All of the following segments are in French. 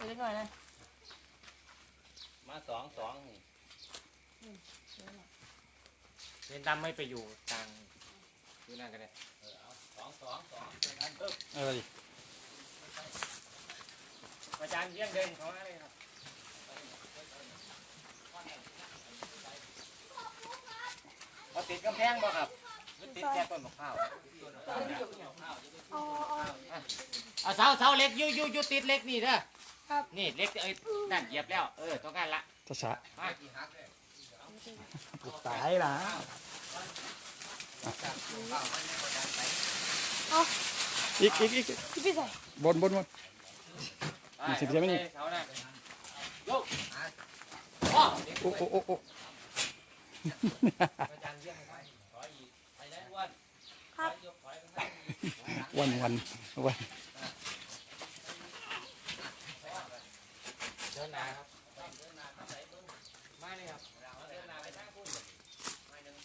เล็กหน่อยนะมาสองนี่ เรียนดำไม่ไปอยู่กลางอยู่นั่นกันเลย เอาสองกันเออ อาจารย์เยี่ยมเดินเขามาเลยครับ เอาติดกำแพงบ่ครับติดแค่ต้นมะพร้าว เอาเสาเล็กยูติดเล็กนี่เด้อนี่เล็กนั่นเหยียบแล้วต้องการละ ช้า มา ๆตายละอีก พี่ใส่ บน มีสิบใช่ไหมนี่ เสาน่ะยก โอ้ อาจารย์เยี่ยมไป ถอยอีกไปแล้วอ้วนยกถอยไป วัน เดินหนาครับมาเลยครับ เดินหน้าไปทางคุณไม่หนึ่ง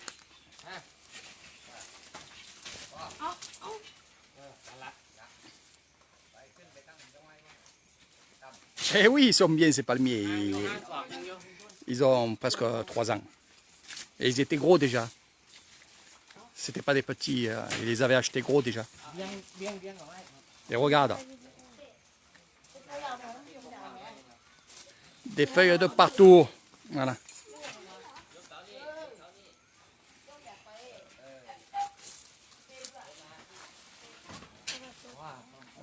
นั่นละ ไปขึ้นไปตั้งตรงไหน Eh oui, ils sont bien ces palmiers. งานสอบยังอยู่ Ils ont presque 3 ans. Et ils étaient gros déjà. C'était pas des petits. Ils les avaient achetés gros déjà. เบี้ยงเอาไว้ Et regarde. Des feuilles de partout. Voilà.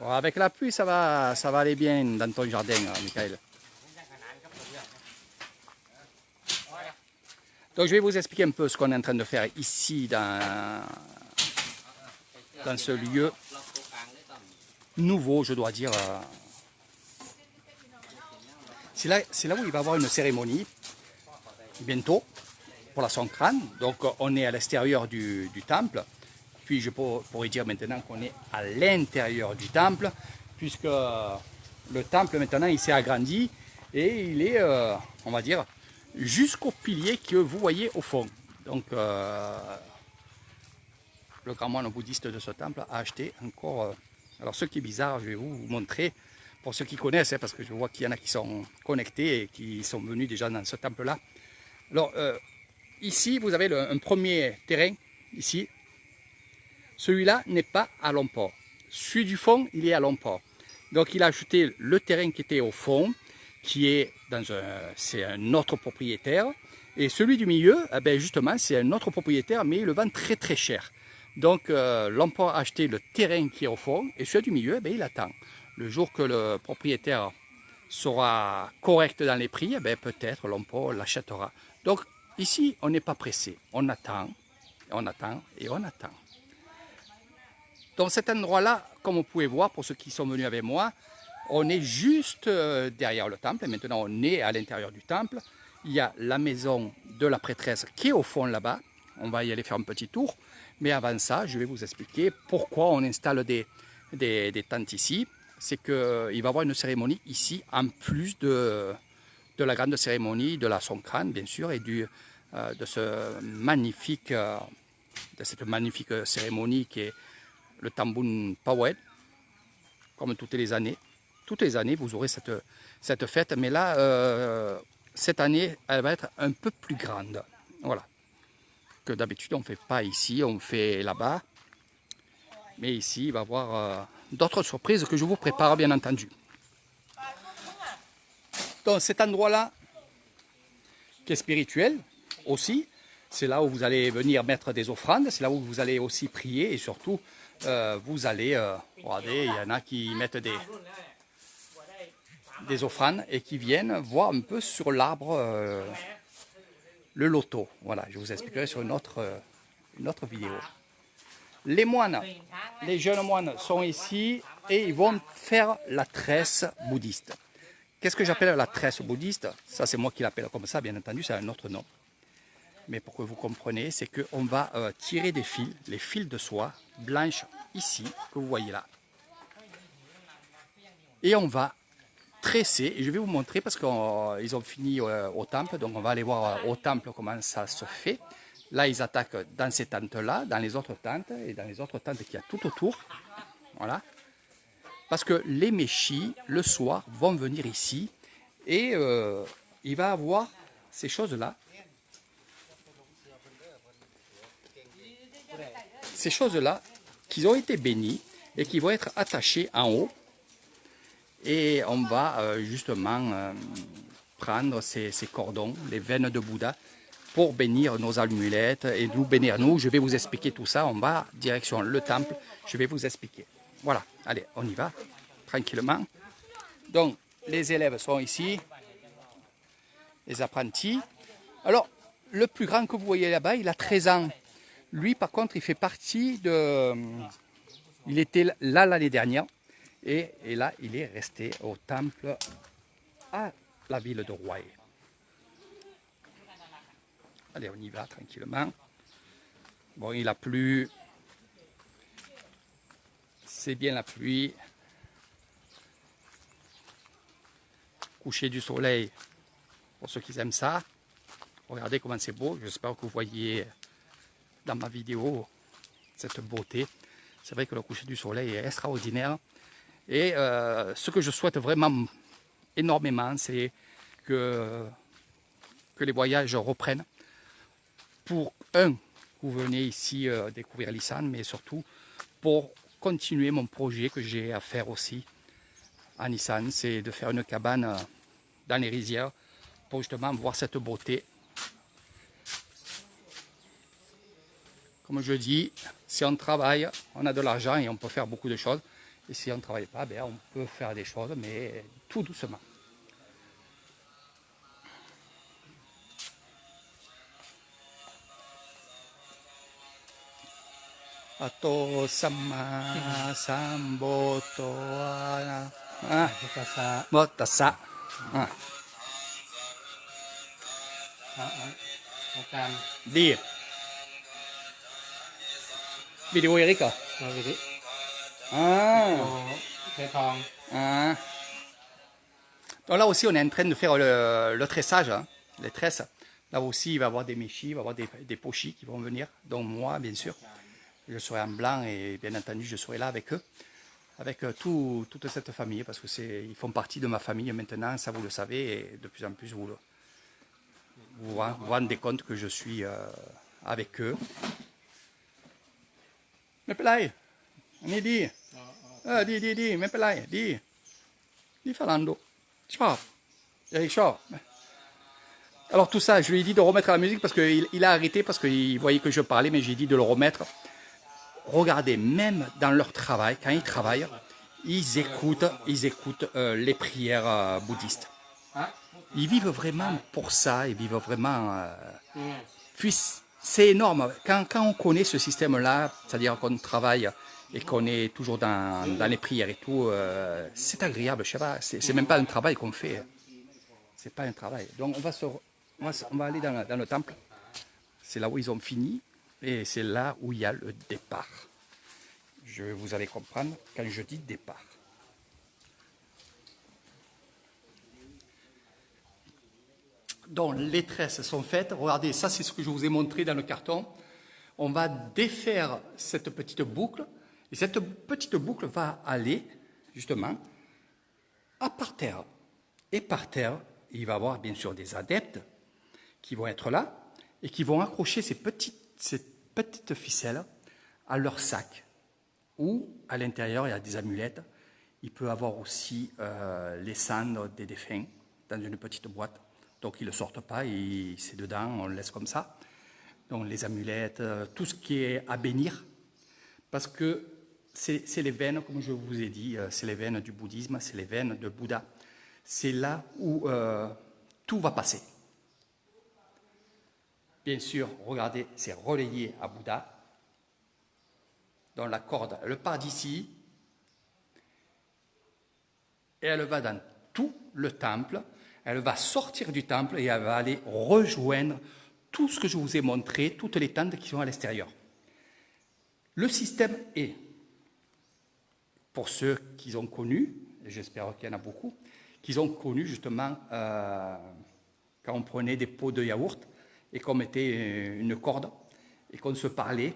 Oh, avec la pluie, ça va aller bien dans ton jardin, Michael. Donc je vais vous expliquer un peu ce qu'on est en train de faire ici dans ce lieu nouveau, je dois dire. C'est là où il va y avoir une cérémonie bientôt pour la Songkran. Donc on est à l'extérieur du temple. Puis je pourrais dire maintenant qu'on est à l'intérieur du temple, puisque le temple maintenant il s'est agrandi et il est, on va dire, jusqu'au pilier que vous voyez au fond. Donc le grand moine bouddhiste de ce temple a acheté encore. Alors ce qui est bizarre, je vais vous montrer pour ceux qui connaissent, hein, parce que je vois qu'il y en a qui sont connectés et qui sont venus déjà dans ce temple-là. Alors ici vous avez un premier terrain ici. Celui-là n'est pas à Lomport. Celui du fond, il est à Lomport. Donc il a acheté le terrain qui était au fond, qui est c'est un autre propriétaire. Et celui du milieu, eh ben justement, c'est un autre propriétaire, mais il le vend très très cher. Donc Lomport a acheté le terrain qui est au fond, et celui du milieu, eh ben, il attend. Le jour que le propriétaire sera correct dans les prix, eh ben, peut-être Lomport l'achètera. Donc ici, on n'est pas pressé. On attend, on attend et on attend. Dans cet endroit-là, comme vous pouvez voir, pour ceux qui sont venus avec moi, on est juste derrière le temple. Et maintenant, on est à l'intérieur du temple. Il y a la maison de la prêtresse qui est au fond là-bas. On va y aller faire un petit tour. Mais avant ça, je vais vous expliquer pourquoi on installe des tentes ici. C'est qu'il va y avoir une cérémonie ici, en plus de la grande cérémonie de la Songkran, bien sûr, et de cette magnifique cérémonie qui est le Tambun Pawet, comme toutes les années. Toutes les années, vous aurez cette fête, mais là, cette année, elle va être un peu plus grande. Voilà. Que d'habitude, on ne fait pas ici, on fait là-bas. Mais ici, il va y avoir d'autres surprises que je vous prépare, bien entendu. Donc, cet endroit-là, qui est spirituel aussi, c'est là où vous allez venir mettre des offrandes, c'est là où vous allez aussi prier et surtout, vous allez, regardez, il y en a qui mettent des offrandes et qui viennent voir un peu sur l'arbre le loto. Voilà, je vous expliquerai sur une autre vidéo. Les moines, les jeunes moines sont ici et ils vont faire la tresse bouddhiste. Qu'est-ce que j'appelle la tresse bouddhiste? Ça, c'est moi qui l'appelle comme ça, bien entendu, c'est un autre nom. Mais pour que vous compreniez, c'est qu'on va tirer des fils, les fils de soie blanches ici, que vous voyez là. Et on va tresser, et je vais vous montrer parce qu'ils ont fini au temple, donc on va aller voir au temple comment ça se fait. Là, ils attaquent dans ces tentes-là, dans les autres tentes, et dans les autres tentes qu'il y a tout autour. Voilà. parce que les Méchis, le soir, vont venir ici et il va avoir ces choses-là. Ces choses-là qui ont été bénies et qui vont être attachées en haut. Et on va justement prendre ces cordons, les veines de Bouddha, pour bénir nos amulettes et nous bénir nous. Je vais vous expliquer tout ça. On va direction le temple. Je vais vous expliquer. Voilà, allez, on y va, tranquillement. Donc, les élèves sont ici, les apprentis. Alors, le plus grand que vous voyez là-bas, il a 13 ans. Lui, par contre, il fait partie de... Il était là l'année dernière. Et là, il est resté au temple à la ville de Roye. Allez, on y va tranquillement. Bon, il a plu. C'est bien la pluie. Coucher du soleil, pour ceux qui aiment ça. Regardez comment c'est beau. J'espère que vous voyez dans ma vidéo cette beauté. C'est vrai que le coucher du soleil est extraordinaire. Et ce que je souhaite vraiment énormément, c'est que les voyages reprennent. Pour que vous venez ici découvrir l'Isan, mais surtout pour continuer mon projet que j'ai à faire aussi en Isan, c'est de faire une cabane dans les rizières pour justement voir cette beauté. Comme je dis, si on travaille, on a de l'argent et on peut faire beaucoup de choses. Et si on ne travaille pas, ben on peut faire des choses, mais tout doucement. Ato sama samboto ana. Botasa. Đi. Vidéo Eric à? Ah. Ah. Donc là aussi, on est en train de faire le tressage, hein, les tresses. Là aussi, il va y avoir des méchis, il va y avoir des pochis qui vont venir. Donc moi, bien sûr, je serai en blanc et bien entendu, je serai là avec eux, avec toute cette famille, parce que ils font partie de ma famille maintenant, ça vous le savez, et de plus en plus vous vous rendez compte que je suis avec eux. Mais pelai, ni di, di, mais pelai, di falando, ciao, ciao. Alors tout ça, je lui ai dit de remettre la musique parce qu'il a arrêté, parce qu'il voyait que je parlais, mais j'ai dit de le remettre. Regardez, même dans leur travail, quand ils travaillent, ils écoutent les prières bouddhistes. Ils vivent vraiment pour ça, ils vivent vraiment... Puis c'est énorme, quand on connaît ce système-là, c'est-à-dire qu'on travaille et qu'on est toujours dans les prières et tout, c'est agréable, je sais pas, c'est même pas un travail qu'on fait. C'est pas un travail. Donc on va aller dans le temple, c'est là où ils ont fini. Et c'est là où il y a le départ. Vous allez comprendre quand je dis départ. Donc les tresses sont faites. Regardez, ça c'est ce que je vous ai montré dans le carton. On va défaire cette petite boucle. Et cette petite boucle va aller justement à parterre. Et par terre, il va y avoir bien sûr des adeptes qui vont être là et qui vont accrocher ces petites ficelles à leur sac, ou à l'intérieur il y a des amulettes. Il peut avoir aussi les cendres des défunts dans une petite boîte, donc ils ne le sortent pas, c'est dedans, on le laisse comme ça. Donc les amulettes, tout ce qui est à bénir, parce que c'est les veines, comme je vous ai dit, c'est les veines du bouddhisme, c'est les veines de Bouddha. C'est là où tout va passer. Bien sûr, regardez, c'est relayé à Bouddha. Dans la corde, elle part d'ici et elle va dans tout le temple. Elle va sortir du temple et elle va aller rejoindre tout ce que je vous ai montré, toutes les tentes qui sont à l'extérieur. Le système est, pour ceux qui ont connu, et j'espère qu'il y en a beaucoup, qui ont connu justement quand on prenait des pots de yaourt et qu'on mettait une corde et qu'on se parlait,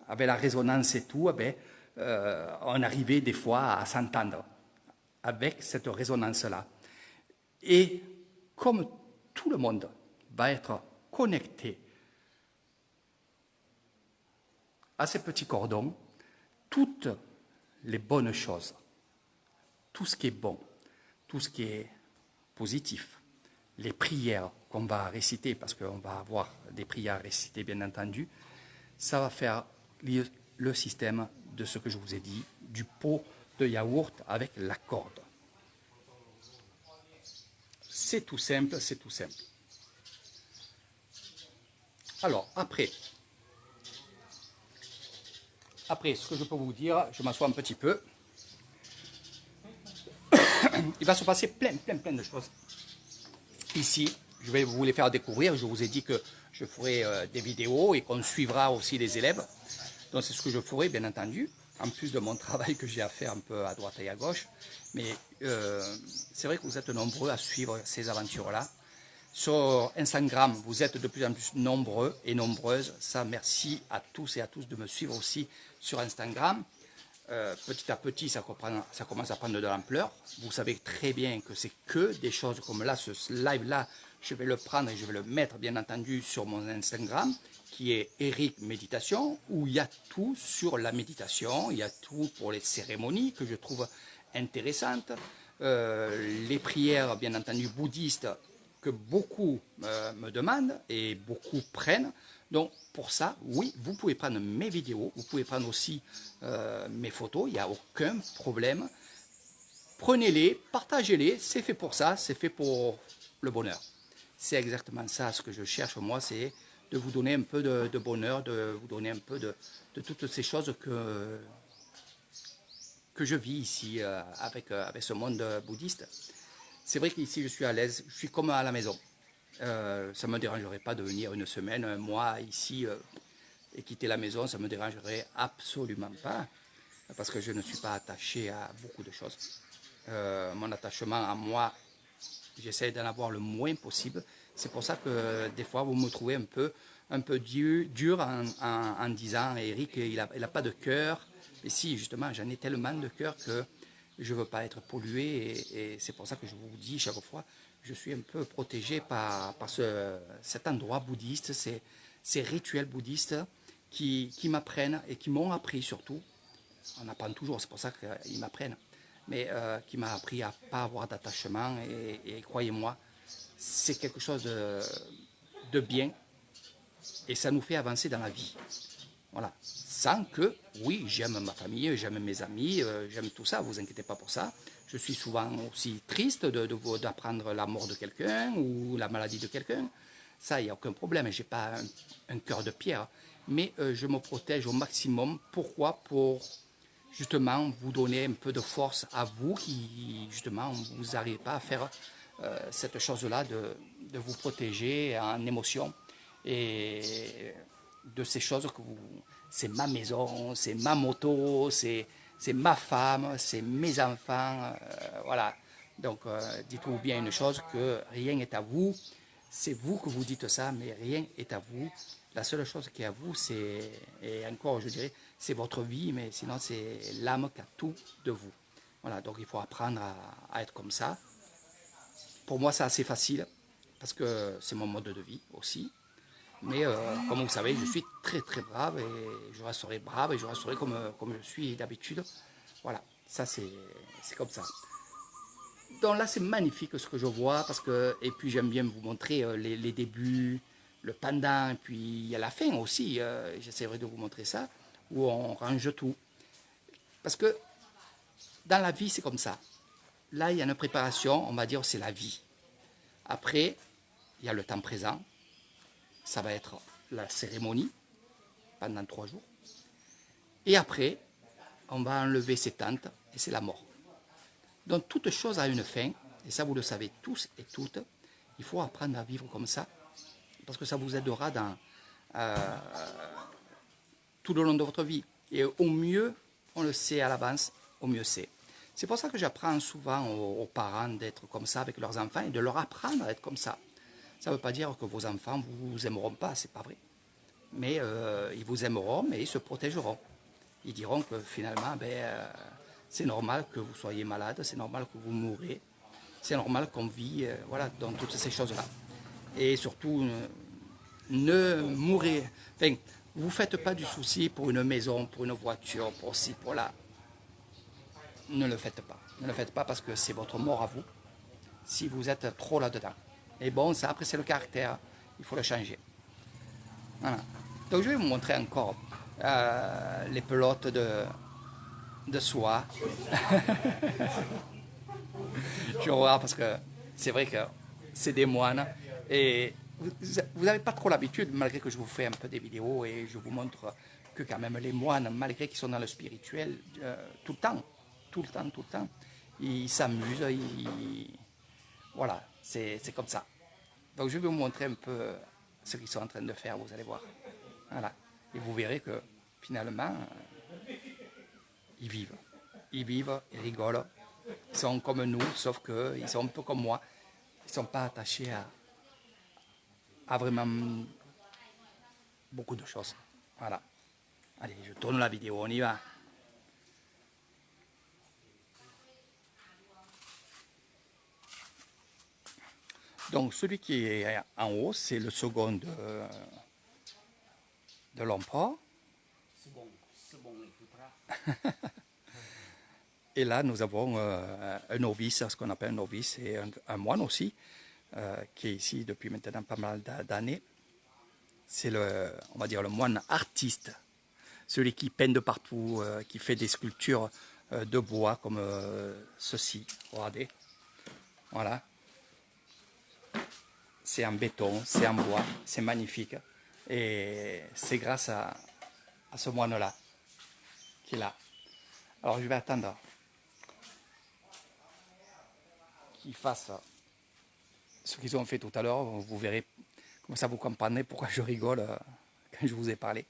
avec la résonance et tout, on arrivait des fois à s'entendre. avec cette résonance-là. Et comme tout le monde va être connecté à ces petits cordons, toutes les bonnes choses, tout ce qui est bon, tout ce qui est positif, les prières qu'on va réciter, parce qu'on va avoir des prières à réciter bien entendu, ça va faire le système de ce que je vous ai dit, du pot de yaourt avec la corde. C'est tout simple, c'est tout simple. Alors, après, ce que je peux vous dire, je m'assois un petit peu. Il va se passer plein de choses. Ici, je vais vous les faire découvrir. Je vous ai dit que je ferai des vidéos et qu'on suivra aussi les élèves. Donc c'est ce que je ferai, bien entendu, en plus de mon travail que j'ai à faire un peu à droite et à gauche. Mais c'est vrai que vous êtes nombreux à suivre ces aventures-là. Sur Instagram, vous êtes de plus en plus nombreux et nombreuses. Ça, merci à tous et à tous de me suivre aussi sur Instagram. Petit à petit, ça commence à prendre de l'ampleur. Vous savez très bien que c'est que des choses comme là, ce live-là, je vais le prendre et je vais le mettre, bien entendu, sur mon Instagram, qui est Eric Méditation, où il y a tout sur la méditation, il y a tout pour les cérémonies que je trouve intéressantes, les prières, bien entendu, bouddhistes, que beaucoup me demandent et beaucoup prennent. Donc pour ça, oui, vous pouvez prendre mes vidéos, vous pouvez prendre aussi mes photos, il n'y a aucun problème. Prenez-les, partagez-les, c'est fait pour ça, c'est fait pour le bonheur. C'est exactement ça ce que je cherche moi, c'est de vous donner un peu de bonheur, de vous donner un peu de toutes ces choses que je vis ici avec ce monde bouddhiste. C'est vrai qu'ici je suis à l'aise, je suis comme à la maison. Ça ne me dérangerait pas de venir une semaine, un mois ici et quitter la maison, ça ne me dérangerait absolument pas, parce que je ne suis pas attaché à beaucoup de choses. Mon attachement à moi, j'essaie d'en avoir le moins possible. C'est pour ça que des fois vous me trouvez un peu dur en disant Eric, il n'a pas de cœur. Mais si, justement, j'en ai tellement de cœur que je ne veux pas être pollué et c'est pour ça que je vous dis chaque fois, je suis un peu protégé par cet endroit bouddhiste, ces rituels bouddhistes qui m'apprennent et qui m'ont appris surtout. On apprend toujours, c'est pour ça qu'ils m'apprennent, mais qui m'a appris à ne pas avoir d'attachement et croyez-moi, c'est quelque chose de bien et ça nous fait avancer dans la vie. Voilà, sans que, oui, j'aime ma famille, j'aime mes amis, j'aime tout ça, vous inquiétez pas pour ça. Je suis souvent aussi triste d'apprendre la mort de quelqu'un ou la maladie de quelqu'un. Ça, il n'y a aucun problème, je n'ai pas un cœur de pierre. Mais je me protège au maximum. Pourquoi? Pour justement vous donner un peu de force à vous qui, justement, vous n'arrivez pas à faire cette chose-là de vous protéger en émotion. Et de ces choses que c'est ma maison, c'est ma moto, c'est ma femme, c'est mes enfants, voilà. Donc dites-vous bien une chose, que rien n'est à vous, c'est vous que vous dites ça, mais rien n'est à vous. La seule chose qui est à vous, c'est, et encore je dirais, c'est votre vie, mais sinon c'est l'âme qui a tout de vous. Voilà, donc il faut apprendre à être comme ça. Pour moi c'est assez facile, parce que c'est mon mode de vie aussi. Mais comme vous savez, je suis très brave et je resterai brave et je resterai comme je suis d'habitude. Voilà, ça c'est comme ça. Donc là c'est magnifique ce que je vois parce que, et puis j'aime bien vous montrer les débuts, le pendant, et puis il y a la fin aussi, j'essaierai de vous montrer ça, où on range tout. Parce que dans la vie c'est comme ça. Là il y a une préparation, on va dire c'est la vie. Après, il y a le temps présent. Ça va être la cérémonie pendant 3 jours. Et après, on va enlever ces tentes et c'est la mort. Donc toute chose a une fin, et ça vous le savez tous et toutes. Il faut apprendre à vivre comme ça, parce que ça vous aidera dans tout le long de votre vie. Et au mieux, on le sait à l'avance, au mieux c'est. C'est pour ça que j'apprends souvent aux parents d'être comme ça avec leurs enfants et de leur apprendre à être comme ça. Ça ne veut pas dire que vos enfants ne vous aimeront pas, c'est pas vrai. Mais ils vous aimeront, mais ils se protégeront. Ils diront que finalement, C'est normal que vous soyez malade, c'est normal que vous mourrez, c'est normal qu'on vit voilà, dans toutes ces choses-là. Et surtout, ne mourrez, enfin, vous ne faites pas du souci pour une maison, pour une voiture, pour ci, pour là. Ne le faites pas. Ne le faites pas parce que c'est votre mort à vous, si vous êtes trop là-dedans. Et bon, ça après c'est le caractère, il faut le changer. Voilà. Donc je vais vous montrer encore les pelotes de soie. Je vois parce que c'est vrai que c'est des moines et vous n'avez pas trop l'habitude, malgré que je vous fais un peu des vidéos et je vous montre que quand même les moines, malgré qu'ils sont dans le spirituel tout le temps, tout le temps, tout le temps, ils s'amusent, voilà, c'est comme ça. Donc je vais vous montrer un peu ce qu'ils sont en train de faire, vous allez voir. Voilà. Et vous verrez que finalement, ils vivent. Ils vivent, ils rigolent. Ils sont comme nous, sauf qu'ils sont un peu comme moi. Ils ne sont pas attachés à vraiment beaucoup de choses. Voilà. Allez, je tourne la vidéo, on y va. Donc celui qui est en haut, c'est le second de l'empereur. Et là, nous avons un novice, ce qu'on appelle un novice, et un moine aussi, qui est ici depuis maintenant pas mal d'années. C'est on va dire, le moine artiste, celui qui peint de partout, qui fait des sculptures de bois comme ceci. Regardez, voilà. C'est en béton, c'est en bois, c'est magnifique. Et c'est grâce à ce moine-là qui est là. Alors je vais attendre qu'ils fassent ce qu'ils ont fait tout à l'heure. Vous verrez, comme ça vous comprendrez pourquoi je rigole quand je vous ai parlé.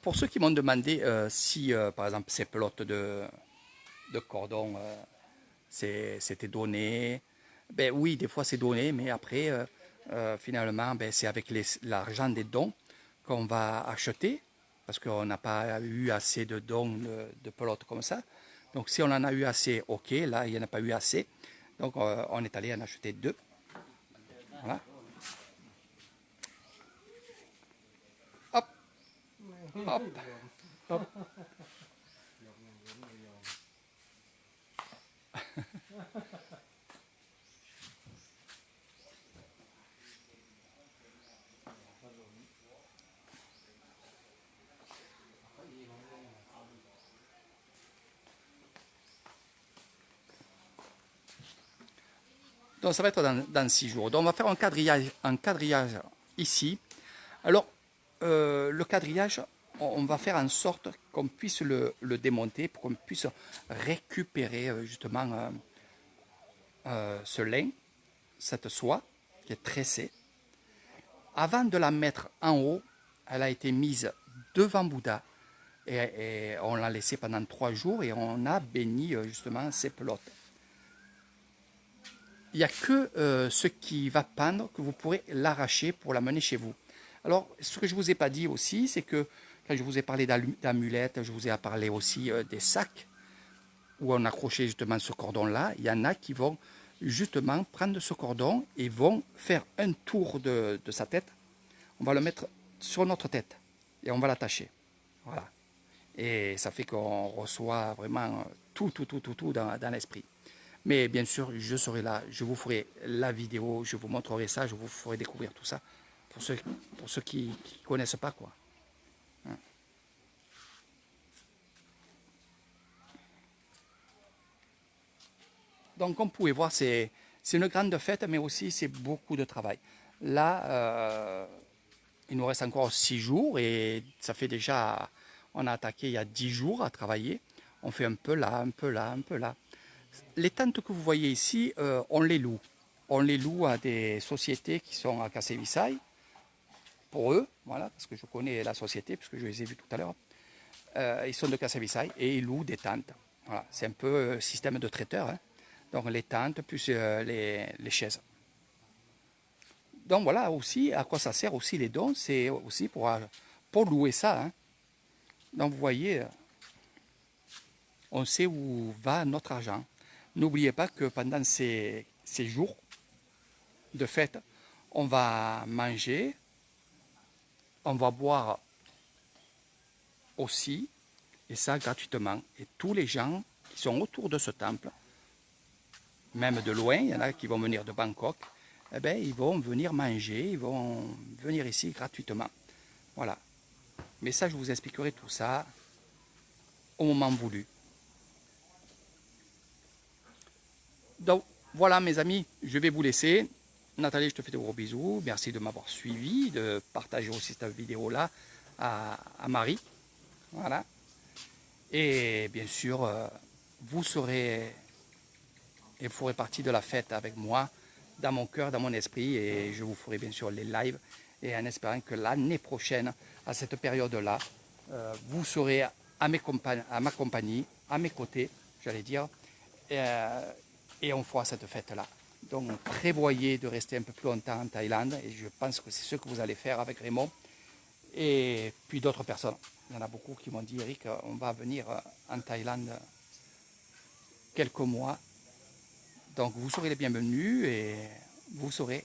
Pour ceux qui m'ont demandé si, par exemple, ces pelotes de cordon, c'était donné, ben oui, des fois c'est donné, mais après, finalement, ben, c'est avec l'argent des dons qu'on va acheter, parce qu'on n'a pas eu assez de dons de pelotes comme ça. Donc si on en a eu assez, ok, là, il n'y en a pas eu assez. Donc on est allé en acheter 2. Voilà. Hop, hop, hop. Donc ça va être dans 6 jours. Donc on va faire un quadrillage ici. Alors le quadrillage, on va faire en sorte qu'on puisse le démonter pour qu'on puisse récupérer justement ce lin, cette soie qui est tressée. Avant de la mettre en haut, elle a été mise devant Bouddha et on l'a laissée pendant 3 jours et on a béni justement ces pelotes. Il n'y a que ce qui va pendre que vous pourrez l'arracher pour l'amener chez vous. Alors, ce que je ne vous ai pas dit aussi, c'est que quand je vous ai parlé d'amulettes, je vous ai parlé aussi des sacs où on accrochait justement ce cordon-là. Il y en a qui vont justement prendre ce cordon et vont faire un tour de sa tête. On va le mettre sur notre tête et on va l'attacher. Voilà. Et ça fait qu'on reçoit vraiment tout dans l'esprit. Mais bien sûr, je serai là, je vous ferai la vidéo, je vous montrerai ça, je vous ferai découvrir tout ça pour ceux qui ne connaissent pas, quoi. Hein. Donc, comme vous pouvez voir, c'est une grande fête, mais aussi c'est beaucoup de travail. Là, il nous reste encore 6 jours et ça fait déjà, on a attaqué il y a 10 jours à travailler. On fait un peu là, un peu là, un peu là. Les tentes que vous voyez ici, on les loue. On les loue à des sociétés qui sont à Kasevisai, pour eux, voilà, parce que je connais la société, puisque je les ai vus tout à l'heure. Ils sont de Kasevisai et ils louent des tentes. Voilà, c'est un peu système de traiteur. Hein. Donc les tentes plus les chaises. Donc voilà aussi à quoi ça sert aussi les dons, c'est aussi pour louer ça. Hein. Donc vous voyez, on sait où va notre argent. N'oubliez pas que pendant ces jours de fête, on va manger, on va boire aussi, et ça gratuitement. Et tous les gens qui sont autour de ce temple, même de loin, il y en a qui vont venir de Bangkok, eh bien, ils vont venir manger, ils vont venir ici gratuitement. Voilà. Mais ça, je vous expliquerai tout ça au moment voulu. Donc, voilà mes amis, je vais vous laisser. Nathalie, je te fais de gros bisous. Merci de m'avoir suivi, de partager aussi cette vidéo-là à Marie. Voilà. Et bien sûr, vous serez et vous ferez partie de la fête avec moi, dans mon cœur, dans mon esprit. Et je vous ferai bien sûr les lives. Et en espérant que l'année prochaine, à cette période-là, vous serez à ma compagnie, à mes côtés, j'allais dire. Et on fera cette fête-là. Donc prévoyez de rester un peu plus longtemps en Thaïlande. Et je pense que c'est ce que vous allez faire avec Raymond. Et puis d'autres personnes. Il y en a beaucoup qui m'ont dit, Eric, on va venir en Thaïlande quelques mois. Donc vous serez les bienvenus et vous serez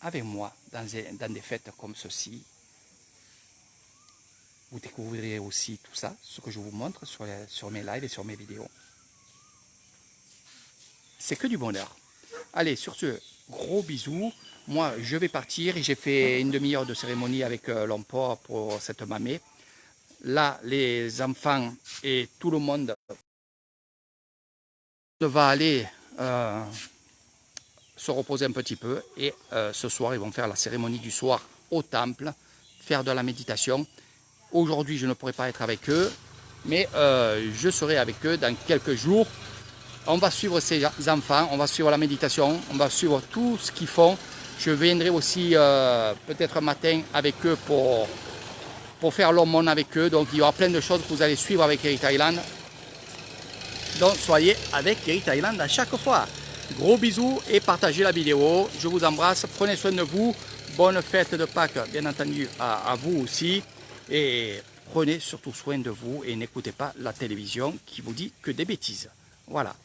avec moi dans des fêtes comme ceci. Vous découvrirez aussi tout ça, ce que je vous montre sur mes lives et sur mes vidéos. C'est que du bonheur. Allez, sur ce, gros bisous. Moi, je vais partir et j'ai fait une demi-heure de cérémonie avec l'empereur pour cette mamée. Là, les enfants et tout le monde va aller se reposer un petit peu. Et ce soir, ils vont faire la cérémonie du soir au temple, faire de la méditation. Aujourd'hui, je ne pourrai pas être avec eux, mais je serai avec eux dans quelques jours. On va suivre ces enfants, on va suivre la méditation, on va suivre tout ce qu'ils font. Je viendrai aussi peut-être un matin avec eux pour faire l'aumône avec eux. Donc il y aura plein de choses que vous allez suivre avec Eric Thailand. Donc soyez avec Eric Thailand à chaque fois. Gros bisous et partagez la vidéo. Je vous embrasse, prenez soin de vous. Bonne fête de Pâques, bien entendu, à vous aussi. Et prenez surtout soin de vous et n'écoutez pas la télévision qui vous dit que des bêtises. Voilà.